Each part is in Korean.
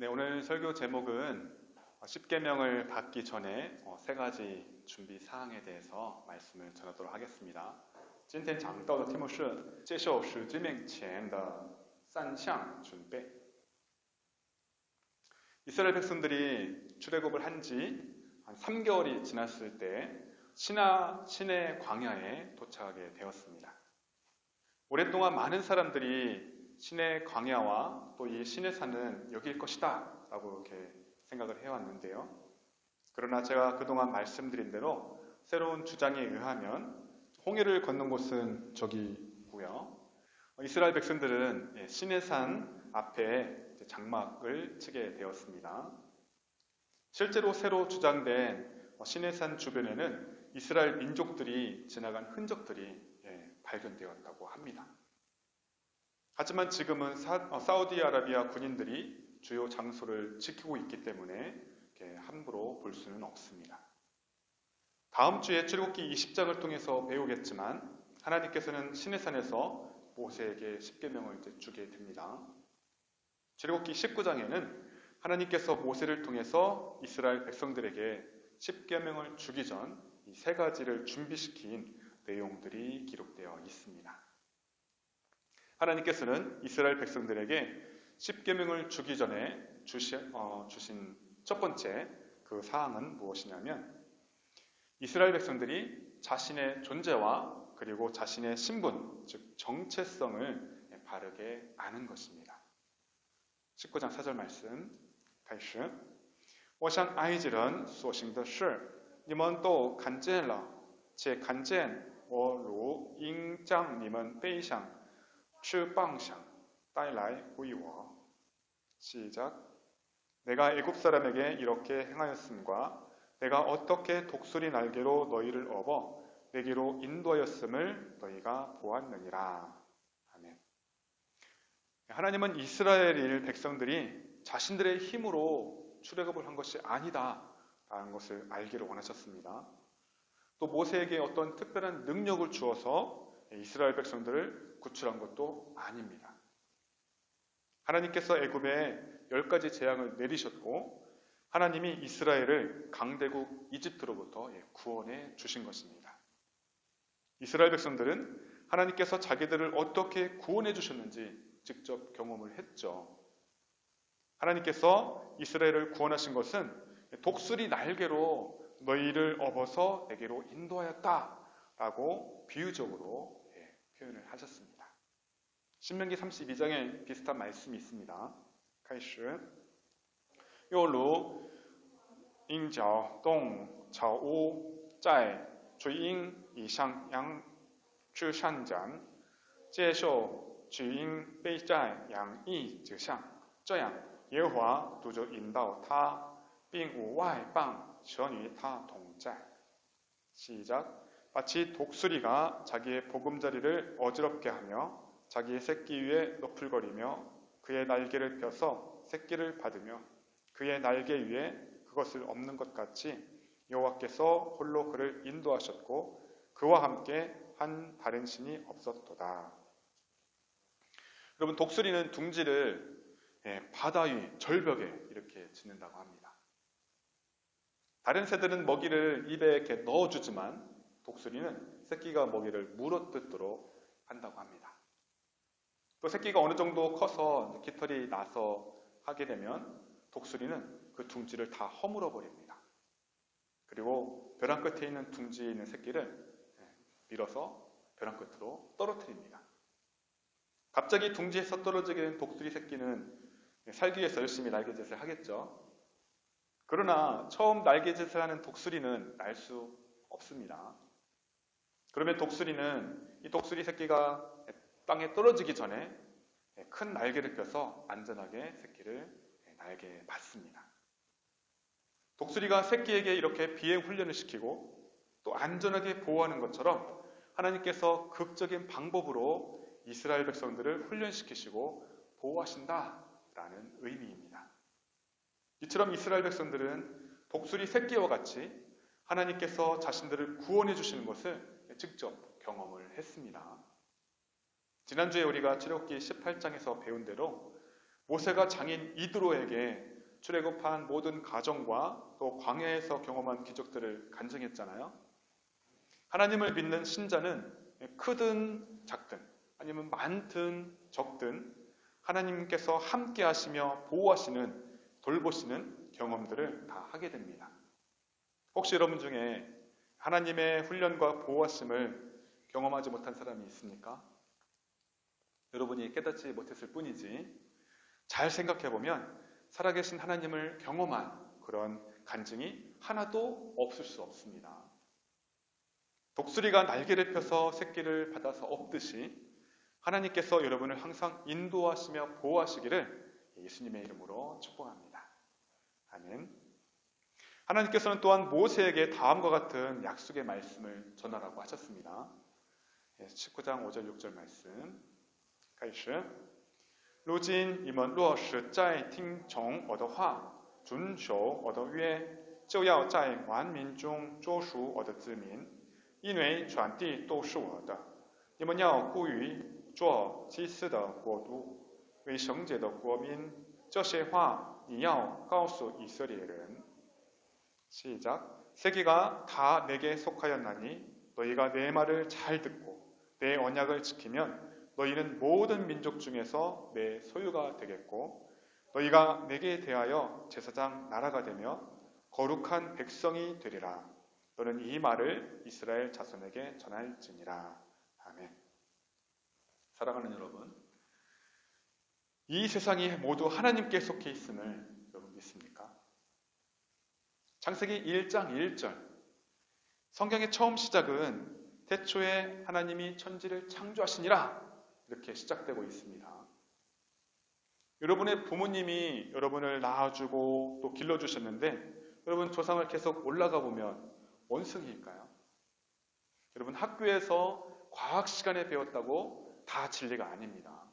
네, 오늘 설교 제목은 십계명을 받기 전에 세 가지 준비 사항에 대해서 말씀을 전하도록 하겠습니다. 今天讲到的题目是接受十诫命前的三项准备. 이스라엘 백성들이 출애굽을 한 지 한 3개월이 지났을 때 시내 광야에 도착하게 되었습니다. 오랫동안 많은 사람들이 신의 광야와 또 이 신의 산은 여기일 것이다 라고 이렇게 생각을 해왔는데요. 그러나 제가 그동안 말씀드린 대로 새로운 주장에 의하면 홍해를 건넌 곳은 저기고요. 이스라엘 백성들은 신의 산 앞에 장막을 치게 되었습니다. 실제로 새로 주장된 신의 산 주변에는 이스라엘 민족들이 지나간 흔적들이 발견되었다고 합니다. 하지만 지금은 사우디아라비아 군인들이 주요 장소를 지키고 있기 때문에 함부로 볼 수는 없습니다. 다음 주에 출애굽기 20장을 통해서 배우겠지만 하나님께서는 시내산에서 모세에게 십계명을 주게 됩니다. 출애굽기 19장에는 하나님께서 모세를 통해서 이스라엘 백성들에게 십계명을 주기 전 이 세 가지를 준비시킨 내용들이 기록되어 있습니다. 하나님께서는 이스라엘 백성들에게 십계명을 주기 전에 주신 첫 번째 그 사항은 무엇이냐면 이스라엘 백성들이 자신의 존재와 그리고 자신의 신분, 즉 정체성을 바르게 아는 것입니다. 19장 4절 말씀, 开始我向埃及人所行的事，你们都看见了，且看见我如鹰将你们背上翅膀上带来归我. 시작. 내가 애굽 사람에게 이렇게 행하였음과 내가 어떻게 독수리 날개로 너희를 업어 내게로 인도하였음을 너희가 보았느니라. 아멘. 하나님은 이스라엘 백성들이 자신들의 힘으로 출애굽을 한 것이 아니다라는 것을 알기를 원하셨습니다. 또 모세에게 어떤 특별한 능력을 주어서 이스라엘 백성들을 구출한 것도 아닙니다. 하나님께서 애굽에 10가지 재앙을 내리셨고 하나님이 이스라엘을 강대국 이집트로부터 구원해 주신 것입니다. 이스라엘 백성들은 하나님께서 자기들을 어떻게 구원해 주셨는지 직접 경험을 했죠. 하나님께서 이스라엘을 구원하신 것은 독수리 날개로 너희를 업어서 내게로 인도하였다라고 비유적으로 표현을 하셨습니다. 신명기 32장에 비슷한 말씀이 있습니다. 开始又如鹰角动草屋在垂鹰以上羊之上展接受取鹰背在羊翼之上这样耶和华独就引导他并无外邦全与他同在. 시작. 마치 독수리가 자기의 보금자리를 어지럽게 하며 자기의 새끼 위에 너풀거리며 그의 날개를 펴서 새끼를 받으며 그의 날개 위에 그것을 엎는 것 같이 여호와께서 홀로 그를 인도하셨고 그와 함께 한 다른 신이 없었도다. 여러분, 독수리는 둥지를 바다 위 절벽에 이렇게 짓는다고 합니다. 다른 새들은 먹이를 입에 이렇게 넣어주지만 독수리는 새끼가 먹이를 물어뜯도록 한다고 합니다. 또 새끼가 어느 정도 커서 깃털이 나서 하게 되면 독수리는 그 둥지를 다 허물어 버립니다. 그리고 벼랑 끝에 있는 둥지에 있는 새끼를 밀어서 벼랑 끝으로 떨어뜨립니다. 갑자기 둥지에서 떨어지게 된 독수리 새끼는 살기 위해서 열심히 날개짓을 하겠죠. 그러나 처음 날개짓을 하는 독수리는 날 수 없습니다. 그러면 독수리는 이 독수리 새끼가 땅에 떨어지기 전에 큰 날개를 펴서 안전하게 새끼를 날개에 받습니다. 독수리가 새끼에게 이렇게 비행 훈련을 시키고 또 안전하게 보호하는 것처럼 하나님께서 극적인 방법으로 이스라엘 백성들을 훈련시키시고 보호하신다라는 의미입니다. 이처럼 이스라엘 백성들은 독수리 새끼와 같이 하나님께서 자신들을 구원해 주시는 것을 직접 경험을 했습니다. 지난주에 우리가 출애굽기 18장에서 배운 대로 모세가 장인 이드로에게 출애굽한 모든 가정과 또 광야에서 경험한 기적들을 간증했잖아요. 하나님을 믿는 신자는 크든 작든 아니면 많든 적든 하나님께서 함께 하시며 보호하시는 돌보시는 경험들을 다 하게 됩니다. 혹시 여러분 중에 하나님의 훈련과 보호하심을 경험하지 못한 사람이 있습니까? 여러분이 깨닫지 못했을 뿐이지 잘 생각해보면 살아계신 하나님을 경험한 그런 간증이 하나도 없을 수 없습니다. 독수리가 날개를 펴서 새끼를 받아서 업듯이 하나님께서 여러분을 항상 인도하시며 보호하시기를 예수님의 이름으로 축복합니다. 아멘. 하나님께서는 또한 모세에게 다음과 같은 약속의 말씀을 전하라고 하셨습니다. 19장 5절 6절 말씀. 开始如今你们若是再听从我的话，遵守我的约，就要在万民中作属我的子民，因为全地都是我的。你们要归于做祭司的国度，为圣洁的国民。这些话你要告诉以色列人。 시작. 세계가 다 내게 속하였나니 너희가 내 말을 잘 듣고 내 언약을 지키면 너희는 모든 민족 중에서 내 소유가 되겠고 너희가 내게 대하여 제사장 나라가 되며 거룩한 백성이 되리라. 너는 이 말을 이스라엘 자손에게 전할지니라. 아멘. 사랑하는 여러분, 이 세상이 모두 하나님께 속해 있음을 여러분 믿습니까? 창세기 1장 1절. 성경의 처음 시작은 태초에 하나님이 천지를 창조하시니라 이렇게 시작되고 있습니다. 여러분의 부모님이 여러분을 낳아주고 또 길러주셨는데 여러분 조상을 계속 올라가 보면 원숭이일까요? 여러분 학교에서 과학 시간에 배웠다고 다 진리가 아닙니다.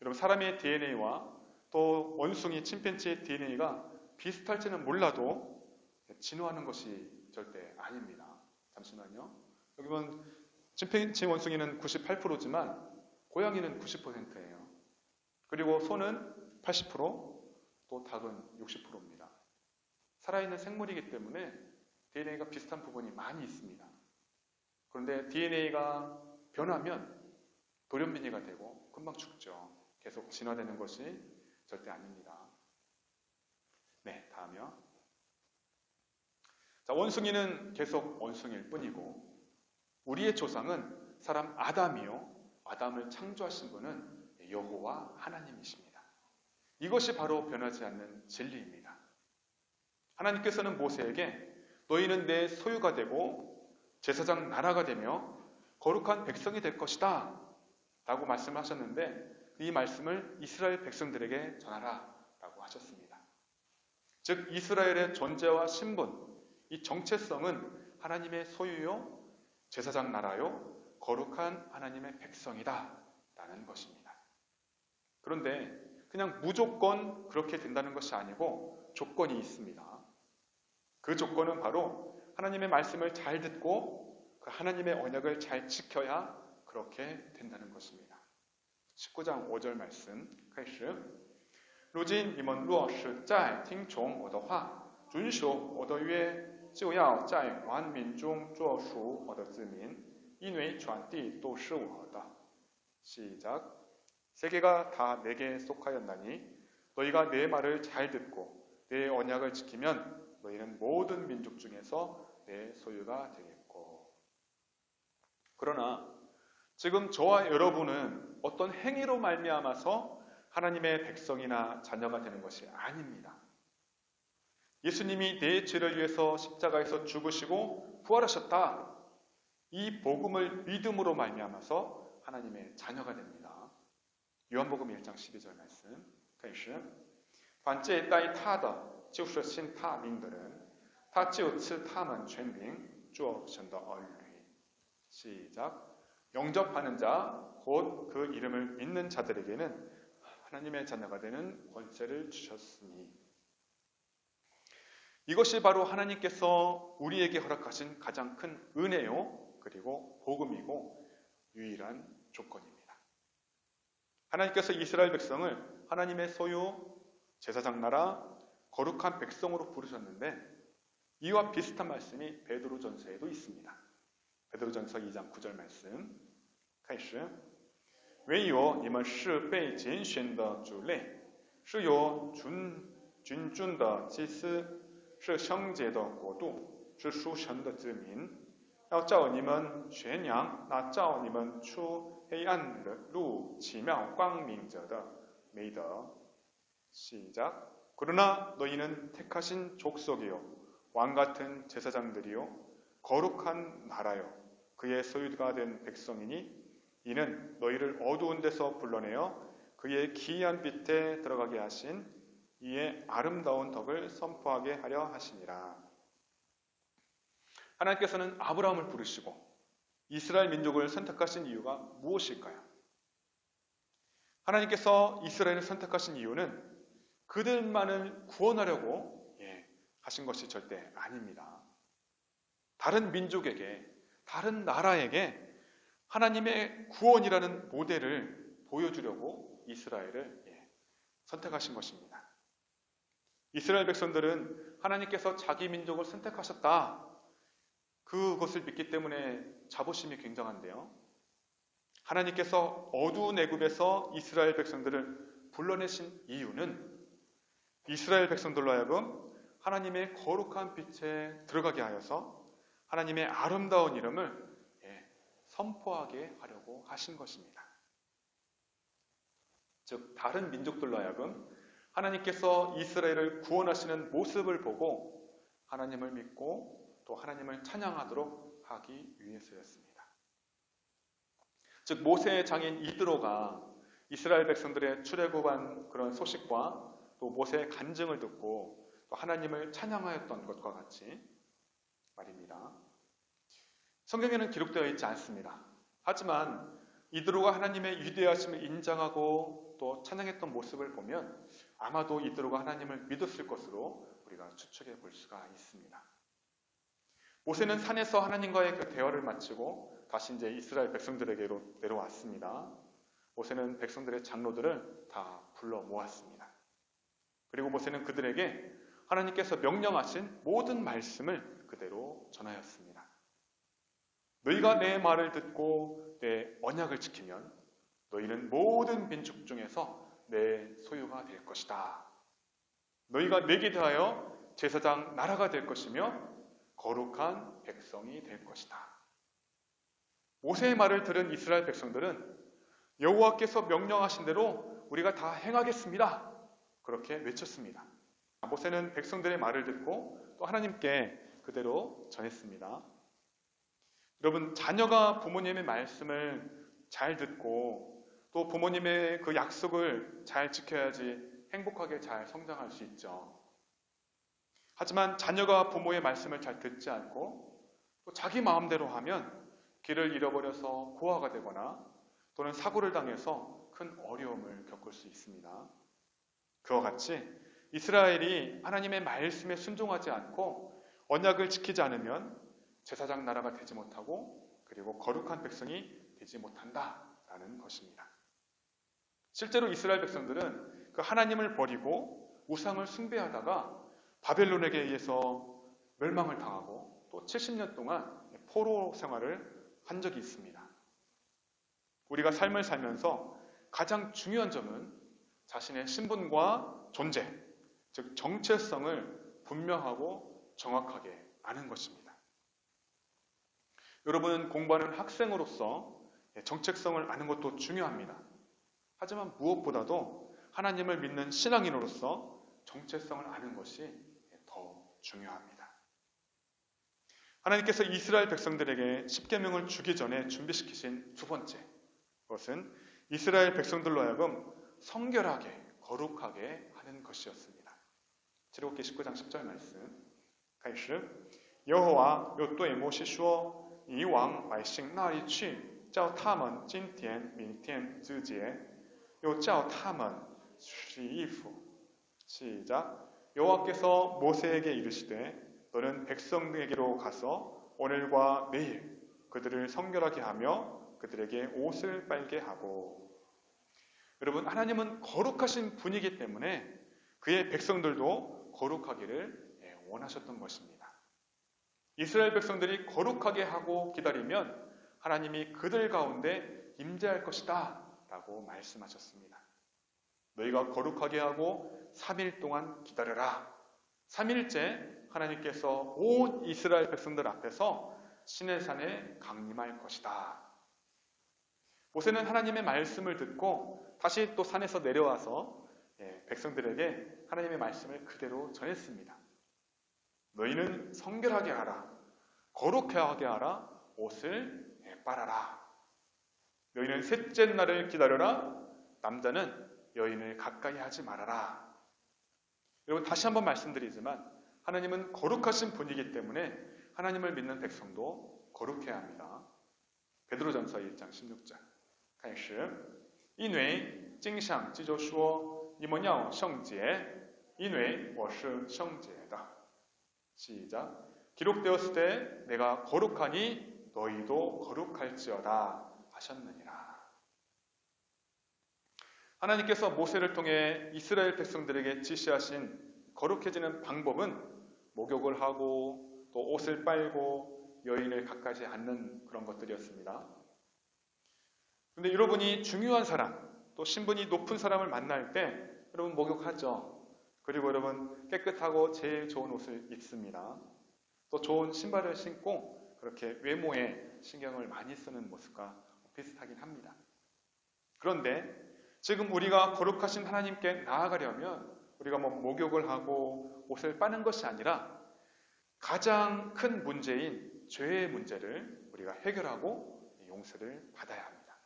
여러분 사람의 DNA와 또 원숭이, 침팬지의 DNA가 비슷할지는 몰라도 진화하는 것이 절대 아닙니다. 잠시만요. 여기 보면 침팬지 원숭이는 98%지만 고양이는 90%예요. 그리고 소는 80%, 또 닭은 60%입니다. 살아있는 생물이기 때문에 DNA가 비슷한 부분이 많이 있습니다. 그런데 DNA가 변하면 돌연변이가 되고 금방 죽죠. 계속 진화되는 것이 절대 아닙니다. 네, 다음이요. 자, 원숭이는 계속 원숭이일 뿐이고 우리의 조상은 사람 아담이요. 아담을 창조하신 분은 여호와 하나님이십니다. 이것이 바로 변하지 않는 진리입니다. 하나님께서는 모세에게 너희는 내 소유가 되고 제사장 나라가 되며 거룩한 백성이 될 것이다 라고 말씀하셨는데 이 말씀을 이스라엘 백성들에게 전하라 라고 하셨습니다. 즉 이스라엘의 존재와 신분, 이 정체성은 하나님의 소유요, 제사장 나라요, 거룩한 하나님의 백성이다 라는 것입니다. 그런데 그냥 무조건 그렇게 된다는 것이 아니고 조건이 있습니다. 그 조건은 바로 하나님의 말씀을 잘 듣고 그 하나님의 언약을 잘 지켜야 그렇게 된다는 것입니다. 19장 5절 말씀, 开始如今你们若是再听从我的话，遵守我的约，就要在万民中作属我的子民，因为全地都是我的。 시작. 세계가 다 내게 속하였나니 너희가 내 말을 잘 듣고 내 언약을 지키면 너희는 모든 민족 중에서 내 소유가 되겠고. 그러나 지금 저와 여러분은 어떤 행위로 말미암아서 하나님의 백성이나 자녀가 되는 것이 아닙니다. 예수님이 내 죄를 위해서 십자가에서 죽으시고 부활하셨다. 이 복음을 믿음으로 말미암아서 하나님의 자녀가 됩니다. 요한복음 1장 12절 말씀. 开始凡接待他的就是信他名的人他就赐他们全名做神的儿女. 시작. 영접하는 자, 곧 그 이름을 믿는 자들에게는 하나님의 자녀가 되는 권세를 주셨으니. 이것이 바로 하나님께서 우리에게 허락하신 가장 큰 은혜요, 그리고 복음이고 유일한 조건입니다. 하나님께서 이스라엘 백성을 하나님의 소유, 제사장 나라, 거룩한 백성으로 부르셨는데 이와 비슷한 말씀이 베드로전서에도 있습니다. 베드로전서 2장 9절 말씀. 开始唯有你们是被拣选的族类，是有君尊的祭司，是圣洁的国度，是属神的子民，要照你们宣扬那照你们出黑暗入奇妙光明者的美德。 시작. 그러나 너희는 택하신 족속이요 왕같은 제사장들이요 거룩한 나라요 그의 소유가 된 백성이니 이는 너희를 어두운 데서 불러내어 그의 기이한 빛에 들어가게 하신 이의 아름다운 덕을 선포하게 하려 하시니라. 하나님께서는 아브라함을 부르시고 이스라엘 민족을 선택하신 이유가 무엇일까요? 하나님께서 이스라엘을 선택하신 이유는 그들만을 구원하려고 하신 것이 절대 아닙니다. 다른 민족에게, 다른 나라에게 하나님의 구원이라는 모델을 보여주려고 이스라엘을 선택하신 것입니다. 이스라엘 백성들은 하나님께서 자기 민족을 선택하셨다. 그것을 믿기 때문에 자부심이 굉장한데요. 하나님께서 어두운 애굽에서 이스라엘 백성들을 불러내신 이유는 이스라엘 백성들로 하여금 하나님의 거룩한 빛에 들어가게 하여서 하나님의 아름다운 이름을 선포하게 하려고 하신 것입니다. 즉 다른 민족들로 하여금 하나님께서 이스라엘을 구원하시는 모습을 보고 하나님을 믿고 또 하나님을 찬양하도록 하기 위해서였습니다. 즉 모세의 장인 이드로가 이스라엘 백성들의 출애굽한 그런 소식과 또 모세의 간증을 듣고 또 하나님을 찬양하였던 것과 같이 말입니다. 성경에는 기록되어 있지 않습니다. 하지만 이드로가 하나님의 위대하심을 인정하고 또 찬양했던 모습을 보면 아마도 이드로가 하나님을 믿었을 것으로 우리가 추측해 볼 수가 있습니다. 모세는 산에서 하나님과의 그 대화를 마치고 다시 이제 이스라엘 백성들에게로 내려왔습니다. 모세는 백성들의 장로들을 다 불러 모았습니다. 그리고 모세는 그들에게 하나님께서 명령하신 모든 말씀을 그대로 전하였습니다. 너희가 내 말을 듣고 내 언약을 지키면 너희는 모든 민족 중에서 내 소유가 될 것이다. 너희가 내게 대하여 제사장 나라가 될 것이며 거룩한 백성이 될 것이다. 모세의 말을 들은 이스라엘 백성들은 여호와께서 명령하신 대로 우리가 다 행하겠습니다. 그렇게 외쳤습니다. 모세는 백성들의 말을 듣고 또 하나님께 그대로 전했습니다. 여러분, 자녀가 부모님의 말씀을 잘 듣고 또 부모님의 그 약속을 잘 지켜야지 행복하게 잘 성장할 수 있죠. 하지만 자녀가 부모의 말씀을 잘 듣지 않고 또 자기 마음대로 하면 길을 잃어버려서 고아가 되거나 또는 사고를 당해서 큰 어려움을 겪을 수 있습니다. 그와 같이 이스라엘이 하나님의 말씀에 순종하지 않고 언약을 지키지 않으면 제사장 나라가 되지 못하고 그리고 거룩한 백성이 되지 못한다라는 것입니다. 실제로 이스라엘 백성들은 그 하나님을 버리고 우상을 숭배하다가 바벨론에게 의해서 멸망을 당하고 또 70년 동안 포로 생활을 한 적이 있습니다. 우리가 삶을 살면서 가장 중요한 점은 자신의 신분과 존재, 즉 정체성을 분명하고 정확하게 아는 것입니다. 여러분은 공부하는 학생으로서 정체성을 아는 것도 중요합니다. 하지만 무엇보다도 하나님을 믿는 신앙인으로서 정체성을 아는 것이 더 중요합니다. 하나님께서 이스라엘 백성들에게 십계명을 주기 전에 준비시키신 두 번째 것은 이스라엘 백성들로 하여금 성결하게 거룩하게 하는 것이었습니다. 출애굽기 19장 10절 말씀. 开始耶和华又对摩西说你往百姓那里去叫他们今天明天自洁又叫他们洗衣服 시작. 여호와께서 모세에게 이르시되 너는 백성에게로 가서 오늘과 내일 그들을 성결하게 하며 그들에게 옷을 빨게 하고. 여러분, 하나님은 거룩하신 분이기 때문에 그의 백성들도 거룩하기를 원하셨던 것입니다. 이스라엘 백성들이 거룩하게 하고 기다리면 하나님이 그들 가운데 임재할 것이다 라고 말씀하셨습니다. 너희가 거룩하게 하고 3일 동안 기다려라. 3일째 하나님께서 온 이스라엘 백성들 앞에서 시내산에 강림할 것이다. 모세는 하나님의 말씀을 듣고 다시 또 산에서 내려와서 백성들에게 하나님의 말씀을 그대로 전했습니다. 너희는 성결하게 하라. 거룩하게 하라. 옷을 빨아라. 너희는 셋째 날을 기다려라. 남자는 여인을 가까이 하지 말아라. 여러분 다시 한번 말씀드리지만 하나님은 거룩하신 분이기 때문에 하나님을 믿는 백성도 거룩해야 합니다. 베드로전서 1장 16절 开始因为经上记着说你们要圣洁因为我是圣洁的 시작 기록되었을 때 내가 거룩하니 너희도 거룩할지어다 하셨느니라. 하나님께서 모세를 통해 이스라엘 백성들에게 지시하신 거룩해지는 방법은 목욕을 하고 또 옷을 빨고 여인을 가까이 앉는 그런 것들이었습니다. 그런데 여러분이 중요한 사람, 또 신분이 높은 사람을 만날 때 여러분 목욕하죠. 그리고 여러분 깨끗하고 제일 좋은 옷을 입습니다. 또 좋은 신발을 신고 그렇게 외모에 신경을 많이 쓰는 모습과 비슷하긴 합니다. 그런데 지금 우리가 거룩하신 하나님께 나아가려면 우리가 목욕을 하고 옷을 빠는 것이 아니라 가장 큰 문제인 죄의 문제를 우리가 해결하고 용서를 받아야 합니다.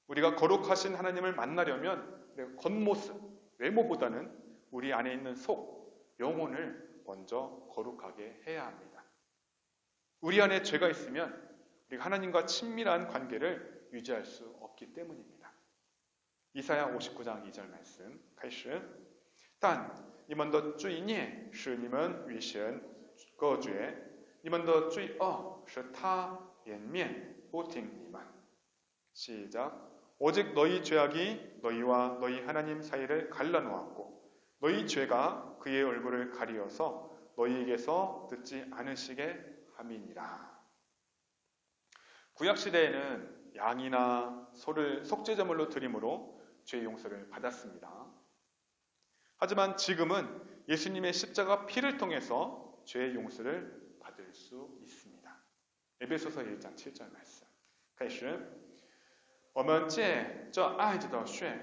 우리가 거룩하신 하나님을 만나려면 겉모습, 외모보다는 우리 안에 있는 속, 영혼을 먼저 거룩하게 해야 합니다. 우리 안에 죄가 있으면 우리가 하나님과 친밀한 관계를 유지할 수 없기 때문입니다. 이사야 59장 2절 말씀 开始但你们的罪孽使你们与神隔绝你们的罪恶使他颜面不听你们 시작 오직 너희 죄악이 너희와 너희 하나님 사이를 갈라놓았고 너희 죄가 그의 얼굴을 가리어서 너희에게서 듣지 않으시게 함이니라. 구약시대에는 양이나 소를 속죄제물로 드림으로 죄의 용서를 받았습니다. 하지만 지금은 예수님의 십자가 피를 통해서 죄의 용서를 받을 수 있습니다. 에베소서 1장 7절 말씀 开始我们借这爱子的血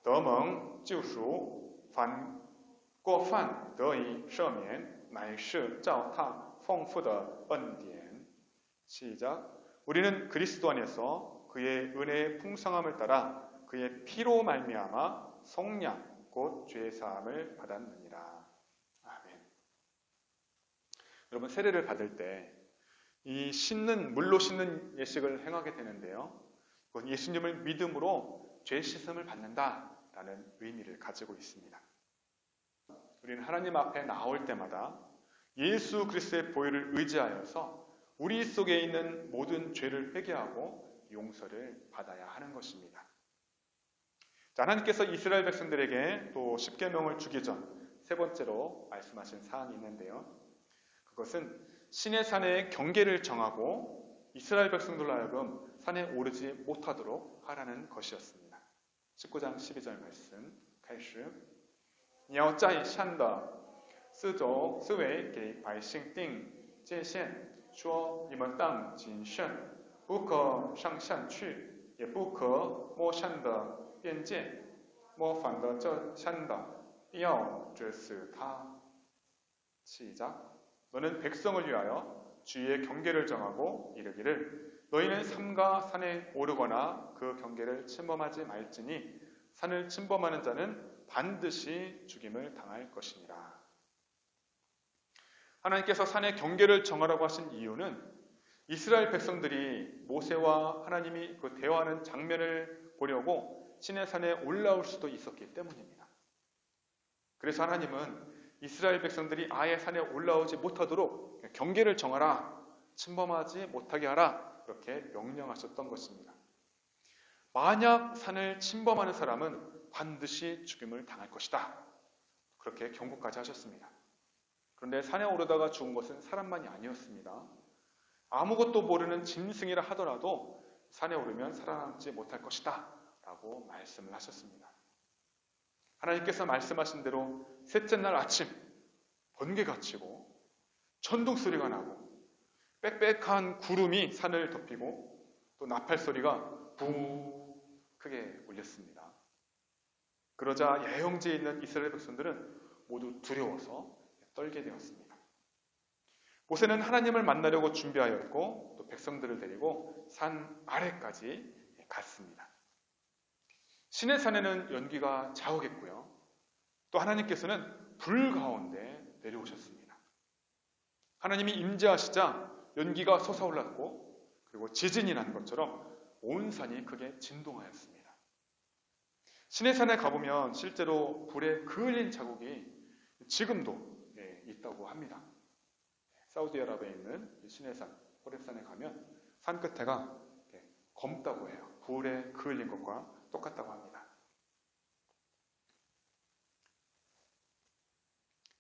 得蒙救赎凡过犯得以赦免乃是照他丰富的恩典 시작 우리는 그리스도 안에서 그의 은혜의 풍성함을 따라 그의 피로 말미암아 속량 곧 죄 사함을 받았느니라. 아멘. 여러분 세례를 받을 때 이 물로 씻는 예식을 행하게 되는데요. 그건 예수님을 믿음으로 죄 씻음을 받는다라는 의미를 가지고 있습니다. 우리는 하나님 앞에 나올 때마다 예수 그리스도의 보혈을 의지하여서 우리 속에 있는 모든 죄를 회개하고 용서를 받아야 하는 것입니다. 자, 하나님께서 이스라엘 백성들에게 또 십계명을 주기 전 세 번째로 말씀하신 사항이 있는데요. 그것은 시내산의 경계를 정하고 이스라엘 백성들로 하여금 산에 오르지 못하도록 하라는 것이었습니다. 19장 12절 말씀 开始你要在山的四周四围给百姓定界限说你们当谨慎不可上山去也不可摸山的边界摸反的这山的必要致死他 시작 너는 백성을 위하여 주의 경계를 정하고 이르기를 너희는 삼가 산에 오르거나 그 경계를 침범하지 말지니 산을 침범하는 자는 반드시 죽임을 당할 것이니라. 하나님께서 산의 경계를 정하라고 하신 이유는 이스라엘 백성들이 모세와 하나님이 그 대화하는 장면을 보려고 시내산에 올라올 수도 있었기 때문입니다. 그래서 하나님은 이스라엘 백성들이 아예 산에 올라오지 못하도록 경계를 정하라, 침범하지 못하게 하라 그렇게 명령하셨던 것입니다. 만약 산을 침범하는 사람은 반드시 죽임을 당할 것이다 그렇게 경고까지 하셨습니다. 그런데 산에 오르다가 죽은 것은 사람만이 아니었습니다. 아무것도 모르는 짐승이라 하더라도 산에 오르면 살아남지 못할 것이다 라고 말씀을 하셨습니다. 하나님께서 말씀하신 대로 셋째 날 아침 번개가 치고 천둥소리가 나고 빽빽한 구름이 산을 덮이고 또 나팔 소리가 부 크게 울렸습니다. 그러자 야영지에 있는 이스라엘 백성들은 모두 두려워서 떨게 되었습니다. 모세는 하나님을 만나려고 준비하였고 또 백성들을 데리고 산 아래까지 갔습니다. 시내 산에는 연기가 자욱했고요. 또 하나님께서는 불 가운데 내려오셨습니다. 하나님이 임재하시자 연기가 솟아올랐고 그리고 지진이 난 것처럼 온 산이 크게 진동하였습니다. 시내산에 가보면 실제로 불에 그을린 자국이 지금도 있다고 합니다. 사우디아라비아에 있는 시내산, 호렙산에 가면 산 끝에가 검다고 해요. 불에 그을린 것과 똑같다고 합니다.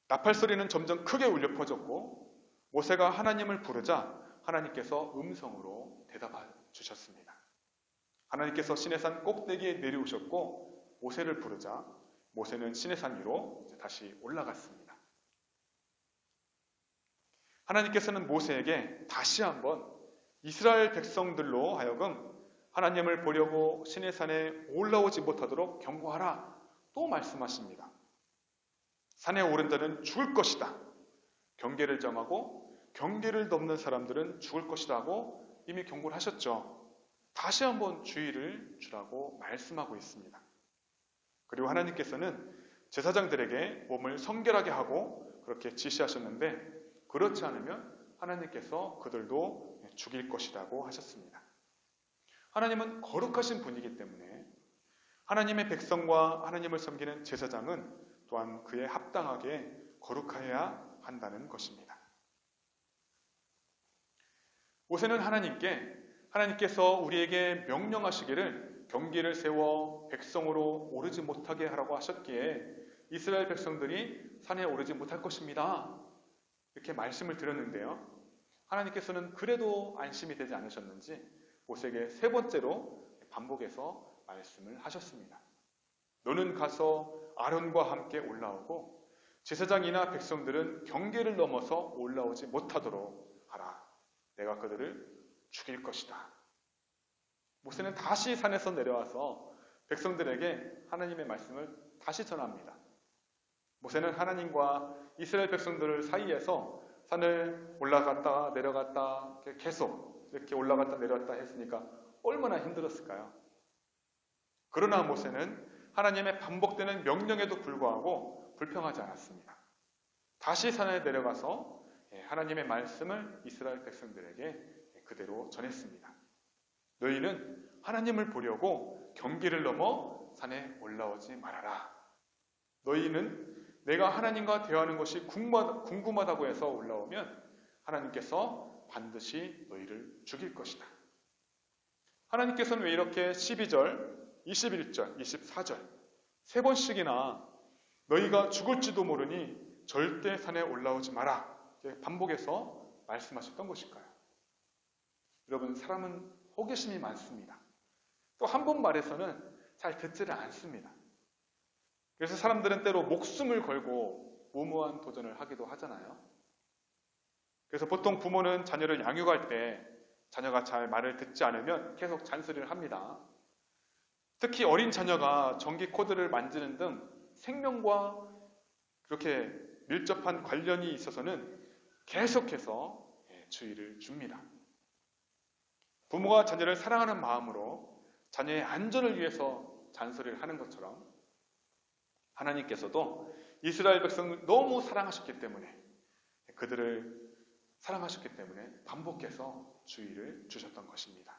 나팔 소리는 점점 크게 울려 퍼졌고 모세가 하나님을 부르자 하나님께서 음성으로 대답해 주셨습니다. 하나님께서 시내산 꼭대기에 내려오셨고 모세를 부르자 모세는 시내산 위로 다시 올라갔습니다. 하나님께서는 모세에게 다시 한번 이스라엘 백성들로 하여금 하나님을 보려고 시내산에 올라오지 못하도록 경고하라 또 말씀하십니다. 산에 오른 자는 죽을 것이다. 경계를 정하고 경계를 넘는 사람들은 죽을 것이라고 이미 경고를 하셨죠. 다시 한번 주의를 주라고 말씀하고 있습니다. 그리고 하나님께서는 제사장들에게 몸을 성결하게 하고 그렇게 지시하셨는데 그렇지 않으면 하나님께서 그들도 죽일 것이라고 하셨습니다. 하나님은 거룩하신 분이기 때문에 하나님의 백성과 하나님을 섬기는 제사장은 또한 그에 합당하게 거룩해야 한다는 것입니다. 모세는 하나님께서 우리에게 명령하시기를 경계를 세워 백성으로 오르지 못하게 하라고 하셨기에 이스라엘 백성들이 산에 오르지 못할 것입니다. 이렇게 말씀을 드렸는데요. 하나님께서는 그래도 안심이 되지 않으셨는지 모세에게 세 번째로 반복해서 말씀을 하셨습니다. 너는 가서 아론과 함께 올라오고 제사장이나 백성들은 경계를 넘어서 올라오지 못하도록 하라. 내가 그들을 죽일 것이다. 모세는 다시 산에서 내려와서 백성들에게 하나님의 말씀을 다시 전합니다. 모세는 하나님과 이스라엘 백성들 사이에서 산을 올라갔다 내려갔다 계속 이렇게 올라갔다 내려갔다 했으니까 얼마나 힘들었을까요? 그러나 모세는 하나님의 반복되는 명령에도 불구하고 불평하지 않았습니다. 다시 산에 내려가서 하나님의 말씀을 이스라엘 백성들에게 그대로 전했습니다. 너희는 하나님을 보려고 경계를 넘어 산에 올라오지 말아라. 너희는 내가 하나님과 대화하는 것이 궁금하다고 해서 올라오면 하나님께서 반드시 너희를 죽일 것이다. 하나님께서는 왜 이렇게 12절, 21절, 24절 세 번씩이나 너희가 죽을지도 모르니 절대 산에 올라오지 마라 반복해서 말씀하셨던 것일까요? 여러분, 사람은 호기심이 많습니다. 또 한 번 말해서는 잘 듣지를 않습니다. 그래서 사람들은 때로 목숨을 걸고 무모한 도전을 하기도 하잖아요. 그래서 보통 부모는 자녀를 양육할 때 자녀가 잘 말을 듣지 않으면 계속 잔소리를 합니다. 특히 어린 자녀가 전기 코드를 만지는 등 생명과 그렇게 밀접한 관련이 있어서는 계속해서 주의를 줍니다. 부모가 자녀를 사랑하는 마음으로 자녀의 안전을 위해서 잔소리를 하는 것처럼 하나님께서도 이스라엘 백성을 너무 사랑하셨기 때문에 그들을 사랑하셨기 때문에 반복해서 주의를 주셨던 것입니다.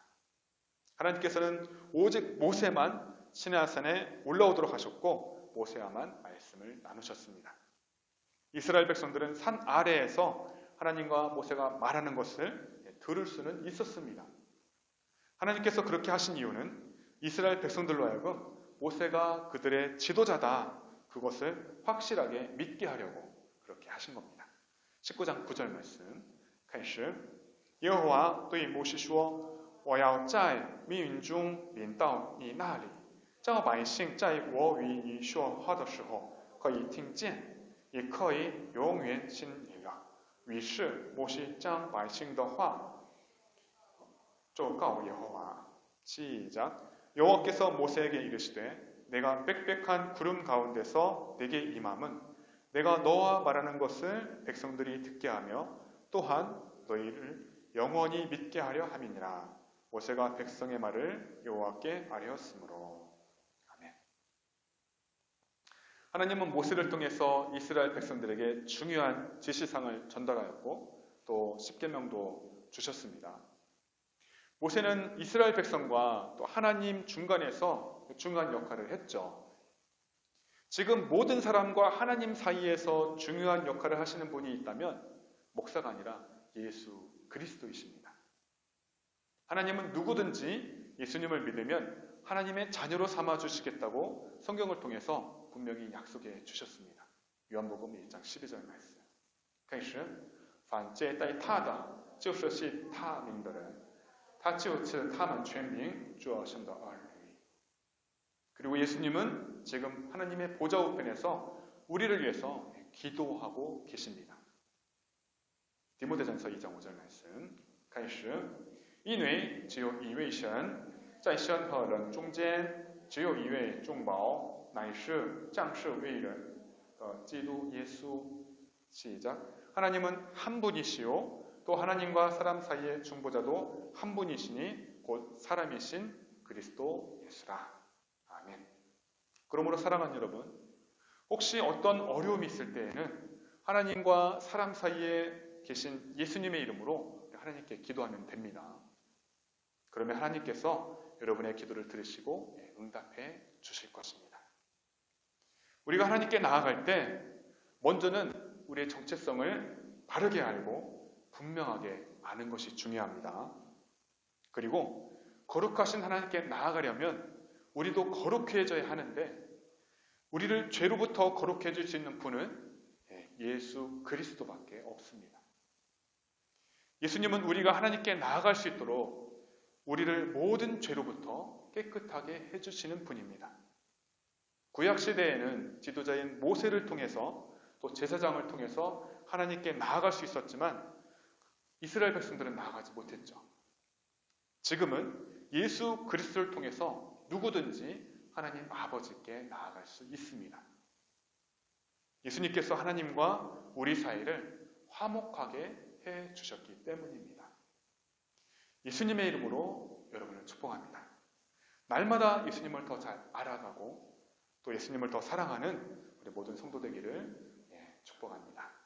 하나님께서는 오직 모세만 시내산에 올라오도록 하셨고 모세와만 말씀을 나누셨습니다. 이스라엘 백성들은 산 아래에서 하나님과 모세가 말하는 것을 들을 수는 있었습니다. 하나님께서 그렇게 하신 이유는 이스라엘 백성들로 하여금 모세가 그들의 지도자다 그것을 확실하게 믿게 하려고 그렇게 하신 겁니다. 19장 9절 말씀 开始耶和华对摩西说我要在密云中临到你那里叫百姓在我与你说话的时候可以听见也可以永远信你了于是摩西将百姓的话就告耶和华시작 여호와께서 모세에게 이르시되 내가 빽빽한 구름 가운데서 내게 임함은 내가 너와 말하는 것을 백성들이 듣게 하며 또한 너희를 영원히 믿게 하려 함이니라. 모세가 백성의 말을 여호와께 아뢰었으므로. 아멘. 하나님은 모세를 통해서 이스라엘 백성들에게 중요한 지시상을 전달하였고 또 십계명도 주셨습니다. 모세는 이스라엘 백성과 또 하나님 중간에서 중요한 역할을 했죠. 지금 모든 사람과 하나님 사이에서 중요한 역할을 하시는 분이 있다면 목사가 아니라 예수 그리스도이십니다. 하나님은 누구든지 예수님을 믿으면 하나님의 자녀로 삼아 주시겠다고 성경을 통해서 분명히 약속해 주셨습니다. 요한복음 1장 12절 말씀. 开始凡接待他的就是信他名的人他就是他们全名主神的儿女. 그리고 예수님은 지금 하나님의 보좌 우편에서 우리를 위해서 기도하고 계십니다. 디모데전서 2장 5절 말씀. 开始因为只有一位神在神和人中间只有一位中保乃是降世为人的基督耶稣. 시작. 하나님은 한 분이시요 또 하나님과 사람 사이의 중보자도 한 분이시니 곧 사람이신 그리스도 예수라. 아멘. 그러므로 사랑하는 여러분, 혹시 어떤 어려움이 있을 때에는 하나님과 사람 사이에 계신 예수님의 이름으로 하나님께 기도하면 됩니다. 그러면 하나님께서 여러분의 기도를 들으시고 응답해 주실 것입니다. 우리가 하나님께 나아갈 때 먼저는 우리의 정체성을 바르게 알고 분명하게 아는 것이 중요합니다. 그리고 거룩하신 하나님께 나아가려면 우리도 거룩해져야 하는데 우리를 죄로부터 거룩해 줄 수 있는 분은 예수 그리스도밖에 없습니다. 예수님은 우리가 하나님께 나아갈 수 있도록 우리를 모든 죄로부터 깨끗하게 해주시는 분입니다. 구약시대에는 지도자인 모세를 통해서 또 제사장을 통해서 하나님께 나아갈 수 있었지만 이스라엘 백성들은 나아가지 못했죠. 지금은 예수 그리스도를 통해서 누구든지 하나님 아버지께 나아갈 수 있습니다. 예수님께서 하나님과 우리 사이를 화목하게 해 주셨기 때문입니다. 예수님의 이름으로 여러분을 축복합니다. 날마다 예수님을 더 잘 알아가고 또 예수님을 더 사랑하는 우리 모든 성도 되기를 축복합니다.